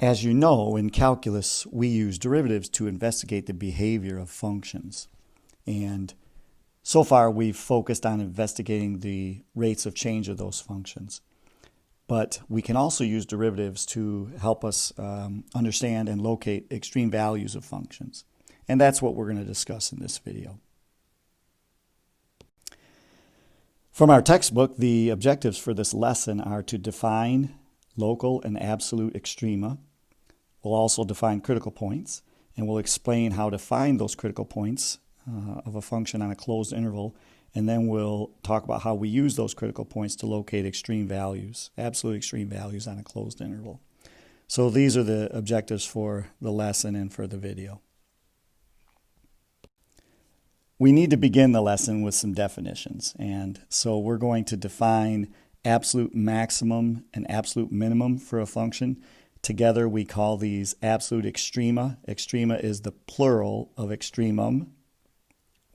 As you know, in calculus, we use derivatives to investigate the behavior of functions. And so far, we've focused on investigating the rates of change of those functions. But we can also use derivatives to help us understand and locate extreme values of functions. And that's what we're going to discuss in this video. From our textbook, the objectives for this lesson are to define local and absolute extrema. We'll also define critical points, and we'll explain how to find those critical points of a function on a closed interval, and then we'll talk about how we use those critical points to locate extreme values, absolute extreme values on a closed interval. So these are the objectives for the lesson and for the video. We need to begin the lesson with some definitions, and so we're going to define absolute maximum and absolute minimum for a function. Together we call these absolute extrema. Extrema is the plural of extremum,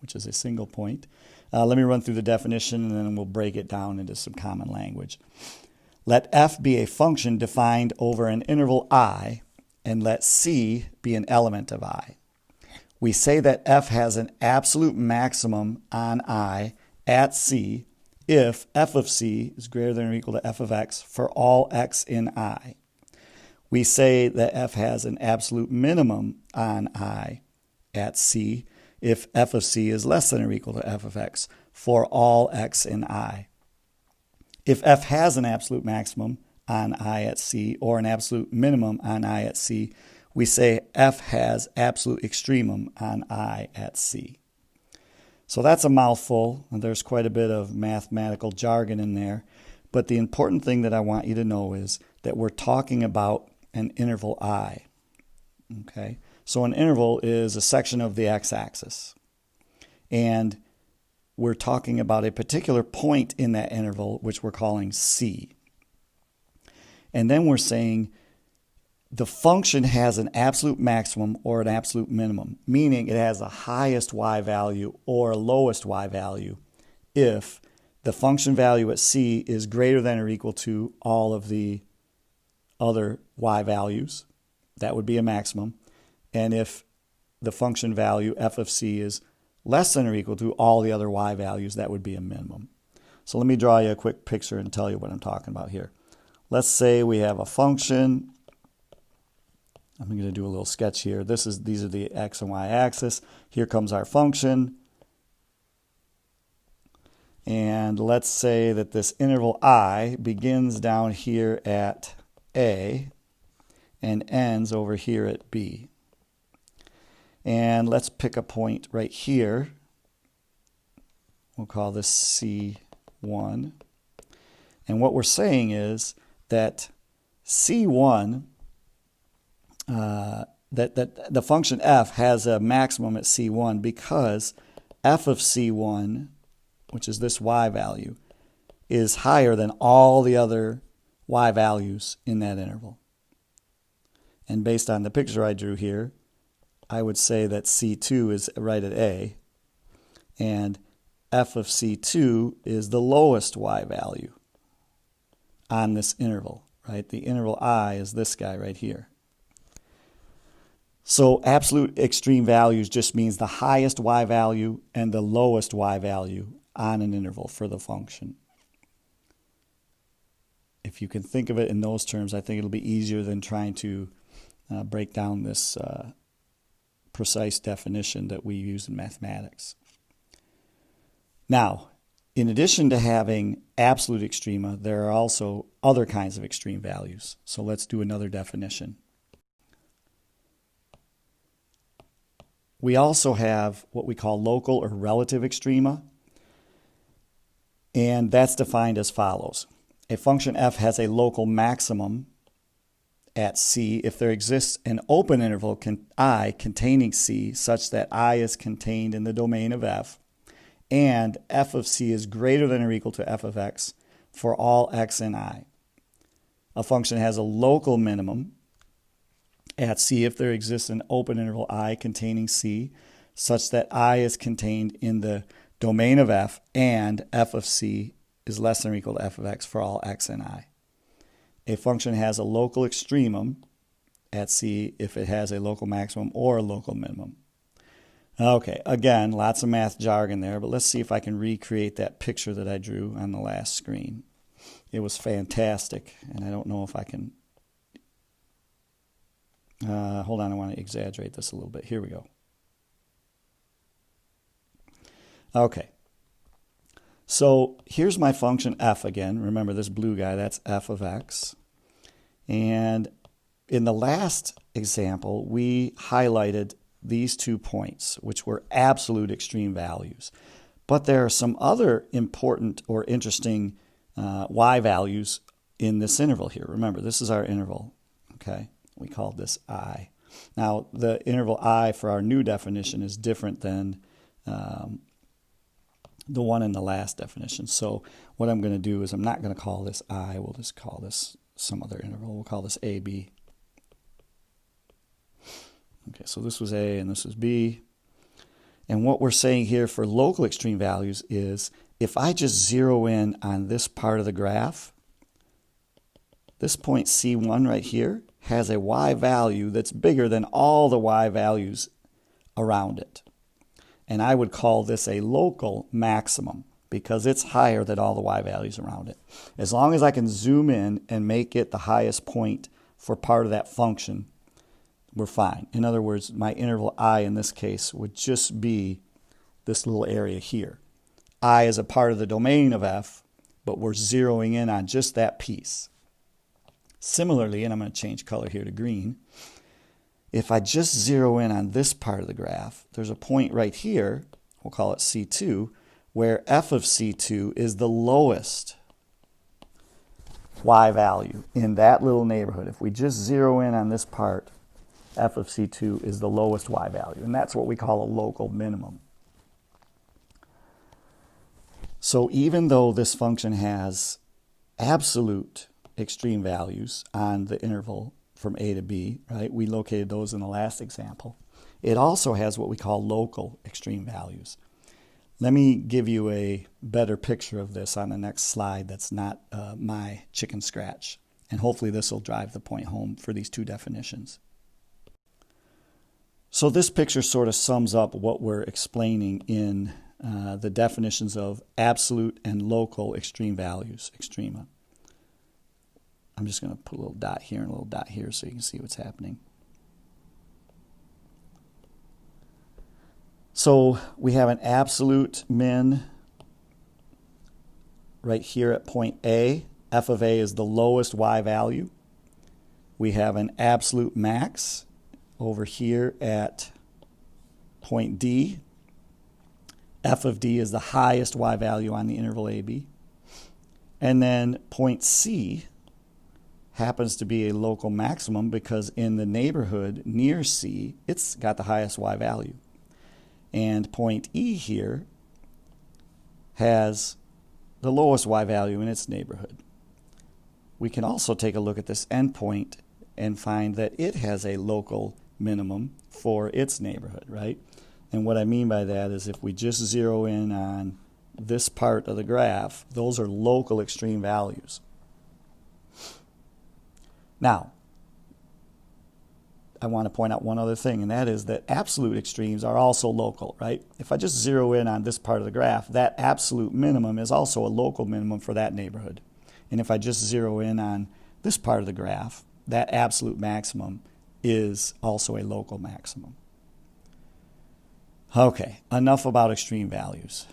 which is a single point. Let me run through the definition and then we'll break it down into some common language. Let f be a function defined over an interval I, and let c be an element of I. We say that f has an absolute maximum on I at c if f of c is greater than or equal to f of x for all x in I. We say that f has an absolute minimum on I at c if f of c is less than or equal to f of x for all x in I. If f has an absolute maximum on I at c or an absolute minimum on I at c, we say f has absolute extremum on I at c. So that's a mouthful, and there's quite a bit of mathematical jargon in there. But the important thing that I want you to know is that we're talking about an interval I. Okay? So an interval is a section of the x-axis. And we're talking about a particular point in that interval, which we're calling c. And then we're saying the function has an absolute maximum or an absolute minimum, meaning it has the highest y value or lowest y value if the function value at c is greater than or equal to all of the other y values. That would be a maximum. And if the function value f of c is less than or equal to all the other y values, that would be a minimum. So let me draw you a quick picture and tell you what I'm talking about here. Let's say we have a function. I'm going to do a little sketch here. These are the x and y axis. Here comes our function. And let's say that this interval I begins down here at a and ends over here at b. And let's pick a point right here. We'll call this C1. And what we're saying is that C1 that the function f has a maximum at c1 because f of c1, which is this y value, is higher than all the other y values in that interval. And based on the picture I drew here, I would say that c2 is right at a, and f of c2 is the lowest y value on this interval, right? The interval I is this guy right here. So absolute extreme values just means the highest y value and the lowest y value on an interval for the function. If you can think of it in those terms, I think it'll be easier than trying to break down this precise definition that we use in mathematics. Now, in addition to having absolute extrema, there are also other kinds of extreme values. So let's do another definition. We also have what we call local or relative extrema, and that's defined as follows. A function f has a local maximum at c if there exists an open interval I containing c such that I is contained in the domain of f, and f of c is greater than or equal to f of x for all x in I. A function has a local minimum at c if there exists an open interval I containing c such that I is contained in the domain of f and f of c is less than or equal to f of x for all x in I. A function has a local extremum at C if it has a local maximum or a local minimum. Okay, again, lots of math jargon there, but let's see if I can recreate that picture that I drew on the last screen. It was fantastic, and I don't know if I can... hold on, I want to exaggerate this a little bit. Here we go. Okay. So here's my function f again. Remember this blue guy, that's f of x. And in the last example, we highlighted these 2 points, which were absolute extreme values. But there are some other important or interesting y values in this interval here. Remember, this is our interval, okay? We called this I. Now, the interval I for our new definition is different than the one in the last definition. So what I'm going to do is I'm not going to call this I. We'll just call this some other interval. We'll call this AB. Okay, so this was A and this was B. And what we're saying here for local extreme values is if I just zero in on this part of the graph, this point C1 right here has a y value that's bigger than all the y values around it. And I would call this a local maximum because it's higher than all the y values around it. As long as I can zoom in and make it the highest point for part of that function, we're fine. In other words, my interval I in this case would just be this little area here. I is a part of the domain of f, but we're zeroing in on just that piece. Similarly, and I'm going to change color here to green, if I just zero in on this part of the graph, there's a point right here, we'll call it C2, where f of C2 is the lowest y value in that little neighborhood. If we just zero in on this part, f of C2 is the lowest y value, and that's what we call a local minimum. So even though this function has absolute extreme values on the interval from A to B, right? We located those in the last example. It also has what we call local extreme values. Let me give you a better picture of this on the next slide that's not my chicken scratch. And hopefully this will drive the point home for these 2 definitions. So this picture sort of sums up what we're explaining in the definitions of absolute and local extreme values, extrema. I'm just going to put a little dot here and a little dot here so you can see what's happening. So we have an absolute min right here at point A. F of A is the lowest y value. We have an absolute max over here at point D. F of D is the highest y value on the interval AB. And then point C happens to be a local maximum because in the neighborhood near C, it's got the highest y value. And point E here has the lowest y value in its neighborhood. We can also take a look at this endpoint and find that it has a local minimum for its neighborhood, right? And what I mean by that is if we just zero in on this part of the graph, those are local extreme values. Now, I want to point out one other thing, and that is that absolute extremes are also local, right? If I just zero in on this part of the graph, that absolute minimum is also a local minimum for that neighborhood. And if I just zero in on this part of the graph, that absolute maximum is also a local maximum. Okay, enough about extreme values.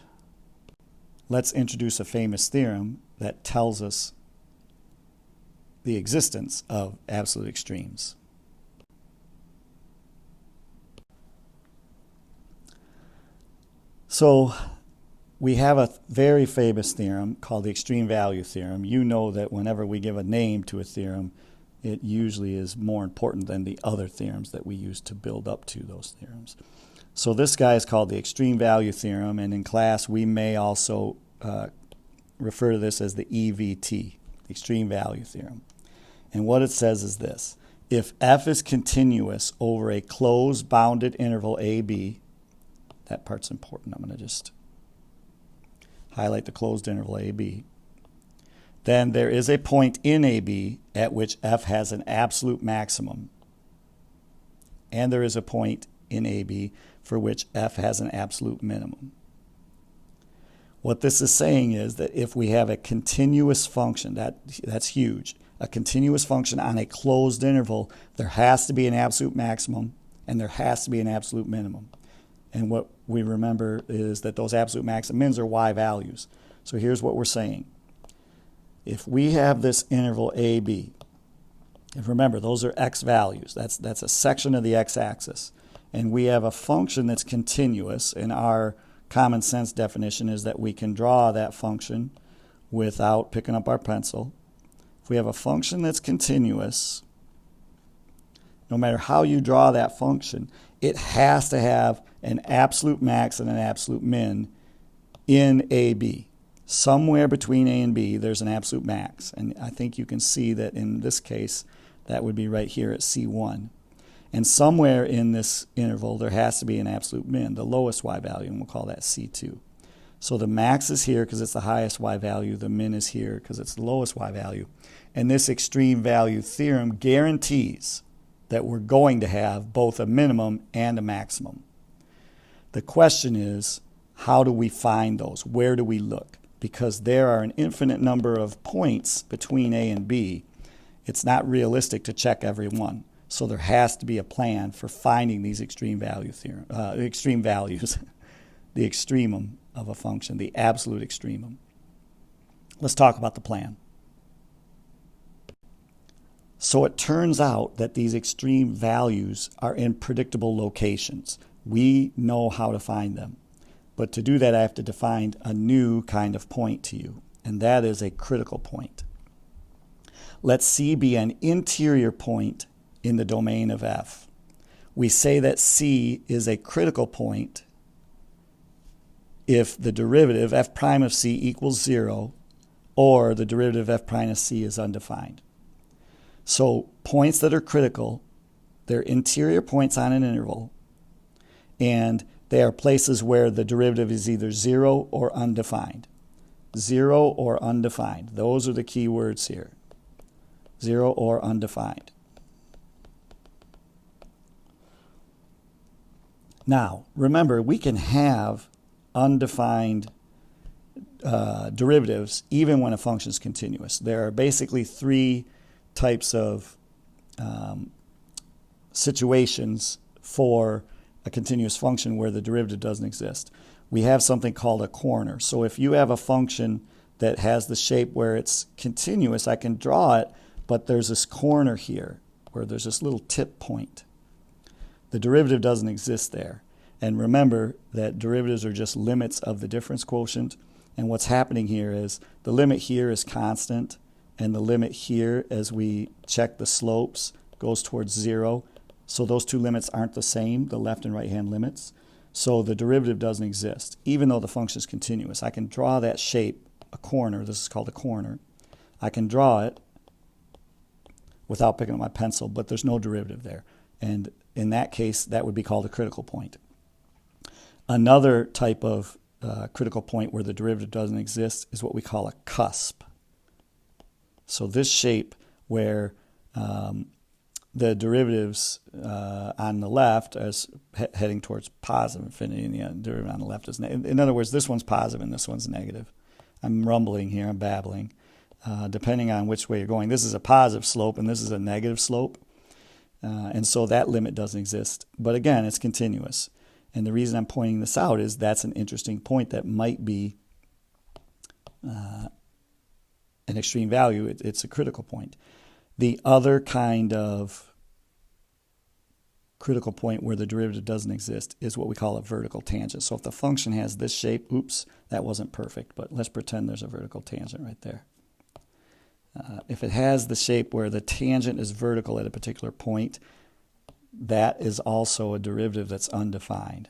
Let's introduce a famous theorem that tells us the existence of absolute extremes. So we have a very famous theorem called the Extreme Value Theorem. You know that whenever we give a name to a theorem, it usually is more important than the other theorems that we use to build up to those theorems. So this guy is called the Extreme Value Theorem, and in class we may also refer to this as the EVT, the Extreme Value Theorem. And what it says is this: if f is continuous over a closed bounded interval AB, that part's important, I'm going to just highlight the closed interval AB, then there is a point in AB at which f has an absolute maximum. and there is a point in AB for which f has an absolute minimum. What this is saying is that if we have a continuous function, that's huge, a continuous function on a closed interval, there has to be an absolute maximum and there has to be an absolute minimum. And what we remember is that those absolute max and mins are y values. So here's what we're saying. If we have this interval AB, and remember, those are x values. That's a section of the x-axis. And we have a function that's continuous, and our common sense definition is that we can draw that function without picking up our pencil. If we have a function that's continuous, no matter how you draw that function, it has to have an absolute max and an absolute min in AB. Somewhere between A and B, there's an absolute max. And I think you can see that in this case, that would be right here at C1. And somewhere in this interval, there has to be an absolute min, the lowest y value, and we'll call that C2. So the max is here because it's the highest y value. The min is here because it's the lowest y value. And this extreme value theorem guarantees that we're going to have both a minimum and a maximum. The question is, how do we find those? Where do we look? Because there are an infinite number of points between A and B, it's not realistic to check every one. So there has to be a plan for finding these extreme value theorem, extreme values, the extremum of a function, the absolute extremum. Let's talk about the plan. So it turns out that these extreme values are in predictable locations. We know how to find them. But to do that, I have to define a new kind of point to you, and that is a critical point. Let C be an interior point in the domain of f. We say that C is a critical point if the derivative f prime of C equals 0 or the derivative f prime of C is undefined. So points that are critical, they're interior points on an interval, and they are places where the derivative is either 0 or undefined. 0 or undefined. Those are the key words here. 0 or undefined. Now, remember, we can have undefined derivatives even when a function is continuous. There are basically three types of situations for a continuous function where the derivative doesn't exist. We have something called a corner. So if you have a function that has the shape where it's continuous, I can draw it, but there's this corner here where there's this little tip point. The derivative doesn't exist there. And remember that derivatives are just limits of the difference quotient. And what's happening here is the limit here is constant, and the limit here, as we check the slopes, goes towards 0. So those two limits aren't the same, the left and right hand limits. So the derivative doesn't exist, even though the function is continuous. I can draw that shape, a corner, this is called a corner. I can draw it without picking up my pencil, but there's no derivative there. And in that case, that would be called a critical point. Another type of critical point where the derivative doesn't exist is what we call a cusp. So this shape where the derivatives on the left is heading towards positive infinity, and the derivative on the left is negative. In other words, this one's positive and this one's negative. I'm rumbling here, I'm babbling. Depending on which way you're going. This is a positive slope and this is a negative slope. And so that limit doesn't exist. But again, it's continuous. And the reason I'm pointing this out is that's an interesting point that might be an extreme value. It's a critical point. The other kind of critical point where the derivative doesn't exist is what we call a vertical tangent. So if the function has this shape, oops, that wasn't perfect, but let's pretend there's a vertical tangent right there. If it has the shape where the tangent is vertical at a particular point, that is also a derivative that's undefined.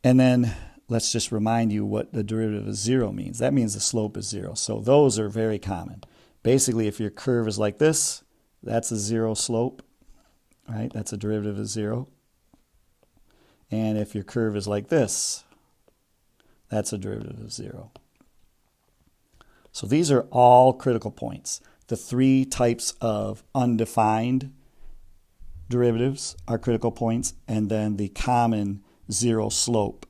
And then let's just remind you what the derivative of 0 means. That means the slope is 0. So those are very common. Basically, if your curve is like this, that's a 0 slope, right? That's a derivative of 0. And if your curve is like this, that's a derivative of 0. So these are all critical points. The three types of undefined derivatives are critical points, and then the common zero slope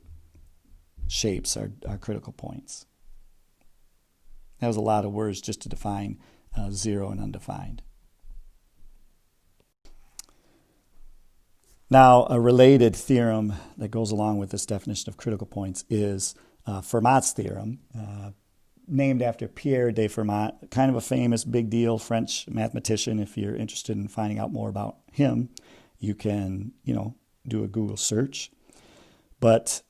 shapes are critical points. That was a lot of words just to define zero and undefined. Now, a related theorem that goes along with this definition of critical points is Fermats Theorem, named after Pierre de Fermat, kind of a famous big deal French mathematician. If you're interested in finding out more about him, you can, do a Google search. But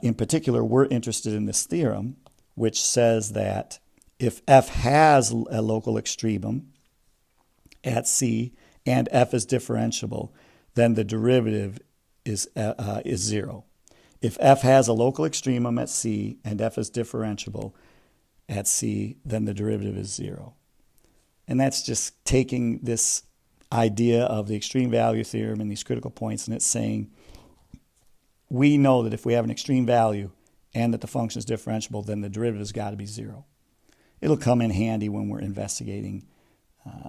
in particular, we're interested in this theorem, which says that if f has a local extremum at C and f is differentiable, then the derivative is 0. If f has a local extremum at C and f is differentiable at C, then the derivative is 0. And that's just taking this idea of the extreme value theorem and these critical points, and it's saying we know that if we have an extreme value and that the function is differentiable, then the derivative has got to be 0. It'll come in handy when we're investigating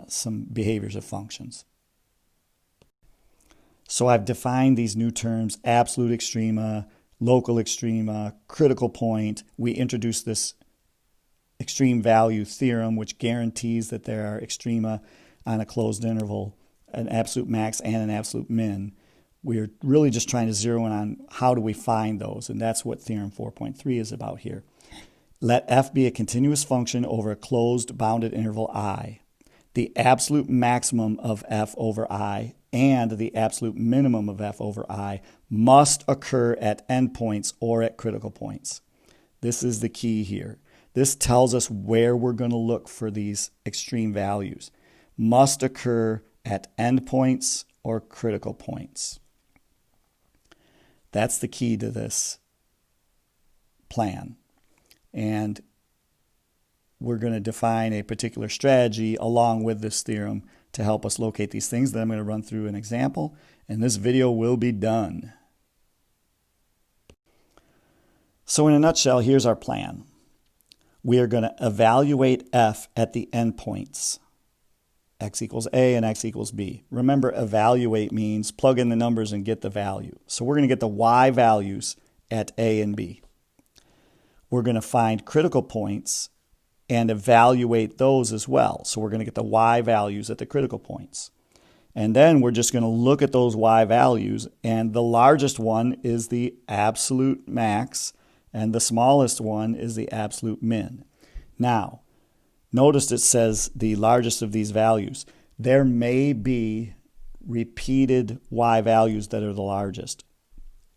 some behaviors of functions. So I've defined these new terms: absolute extrema, local extrema, critical point. We introduced this extreme value theorem, which guarantees that there are extrema on a closed interval, an absolute max and an absolute min. We're really just trying to zero in on how do we find those, and that's what theorem 4.3 is about here. Let f be a continuous function over a closed bounded interval I. The absolute maximum of f over I and the absolute minimum of f over I must occur at endpoints or at critical points. This is the key here. This tells us where we're going to look for these extreme values. Must occur at endpoints or critical points. That's the key to this plan. And we're going to define a particular strategy along with this theorem to help us locate these things. Then I'm going to run through an example, and this video will be done. So in a nutshell, here's our plan. We are going to evaluate f at the endpoints, x equals a and x equals b. Remember, evaluate means plug in the numbers and get the value. So we're going to get the y values at a and b. We're going to find critical points and evaluate those as well. So we're going to get the y values at the critical points. And then we're just going to look at those y values, and the largest one is the absolute max, and the smallest one is the absolute min. Now, notice it says the largest of these values. There may be repeated y values that are the largest.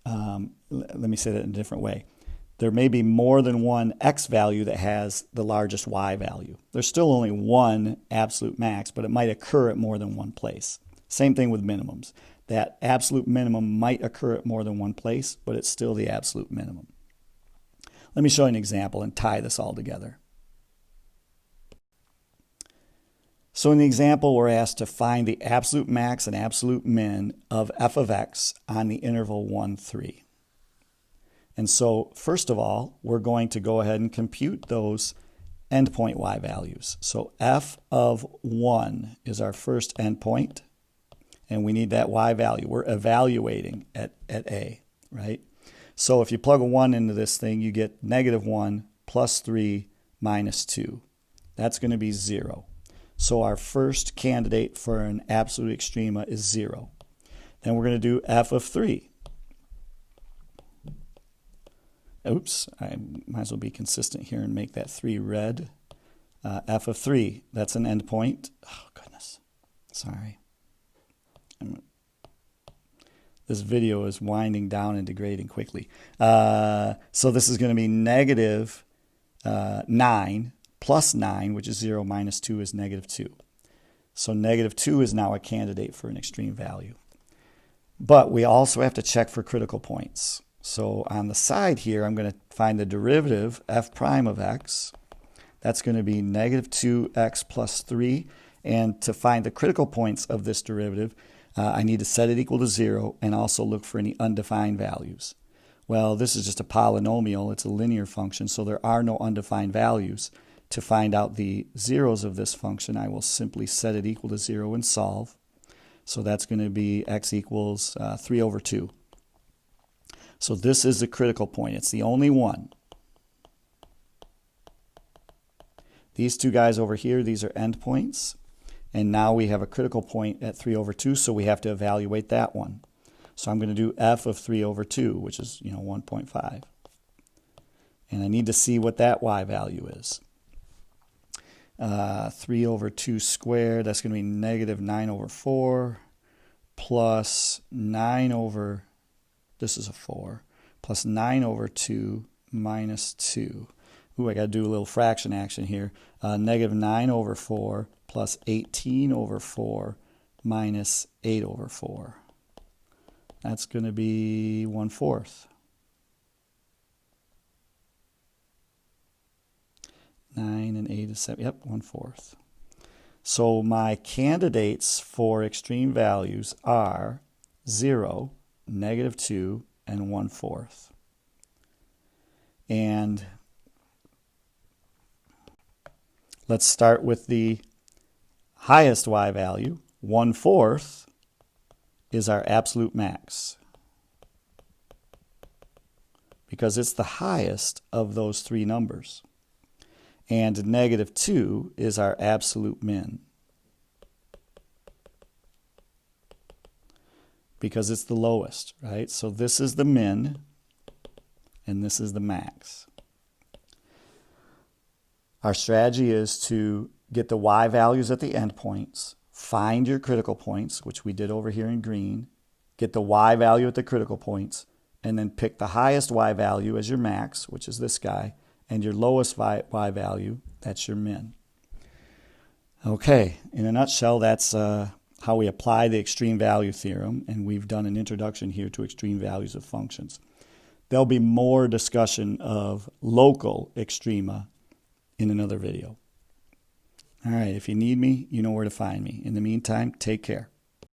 Let me say that in a different way. There may be more than one x value that has the largest y value. There's still only one absolute max, but it might occur at more than one place. Same thing with minimums. That absolute minimum might occur at more than one place, but it's still the absolute minimum. Let me show you an example and tie this all together. So in the example, we're asked to find the absolute max and absolute min of f of x on the interval 1, 3. And so, first of all, we're going to go ahead and compute those endpoint y values. So f of 1 is our first endpoint, and we need that y value. We're evaluating at a, right? So if you plug a 1 into this thing, you get -1 plus 3 minus 2. That's going to be 0. So our first candidate for an absolute extrema is 0. Then we're going to do f of 3. Oops, I might as well be consistent here and make that 3 red. F of 3, that's an endpoint. Oh, goodness. Sorry. This video is winding down and degrading quickly. So this is going to be -9 plus 9, which is 0, minus 2 is -2. So -2 is now a candidate for an extreme value. But we also have to check for critical points. So on the side here, I'm going to find the derivative, f prime of x. That's going to be -2x plus 3. And to find the critical points of this derivative, I need to set it equal to 0 and also look for any undefined values. Well, this is just a polynomial. It's a linear function, so there are no undefined values. To find out the zeros of this function, I will simply set it equal to 0 and solve. So that's going to be x equals 3 over 2. So this is the critical point. It's the only one. These two guys over here, these are endpoints. And now we have a critical point at 3 over 2, so we have to evaluate that one. So I'm going to do f of 3 over 2, which is 1.5. And I need to see what that y value is. 3 over 2 squared, that's going to be negative 9 over 4 plus 9 over, this is a 4, plus 9 over 2 minus 2. Ooh, I got to do a little fraction action here. Negative 9 over 4 plus 18 over 4 minus 8 over 4. That's going to be 1/4. 9 and 8 is 7. Yep, 1/4. So my candidates for extreme values are 0, negative 2, and 1/4. And let's start with the highest y value. 1/4 is our absolute max, because it's the highest of those three numbers. And negative 2 is our absolute min, because it's the lowest, right? So this is the min, and this is the max. Our strategy is to get the y values at the endpoints, find your critical points, which we did over here in green, get the y value at the critical points, and then pick the highest y value as your max, which is this guy, and your lowest y value, that's your min. Okay, in a nutshell, that's how we apply the extreme value theorem, and we've done an introduction here to extreme values of functions. There'll be more discussion of local extrema in another video. All right, if you need me, you know where to find me. In the meantime, take care.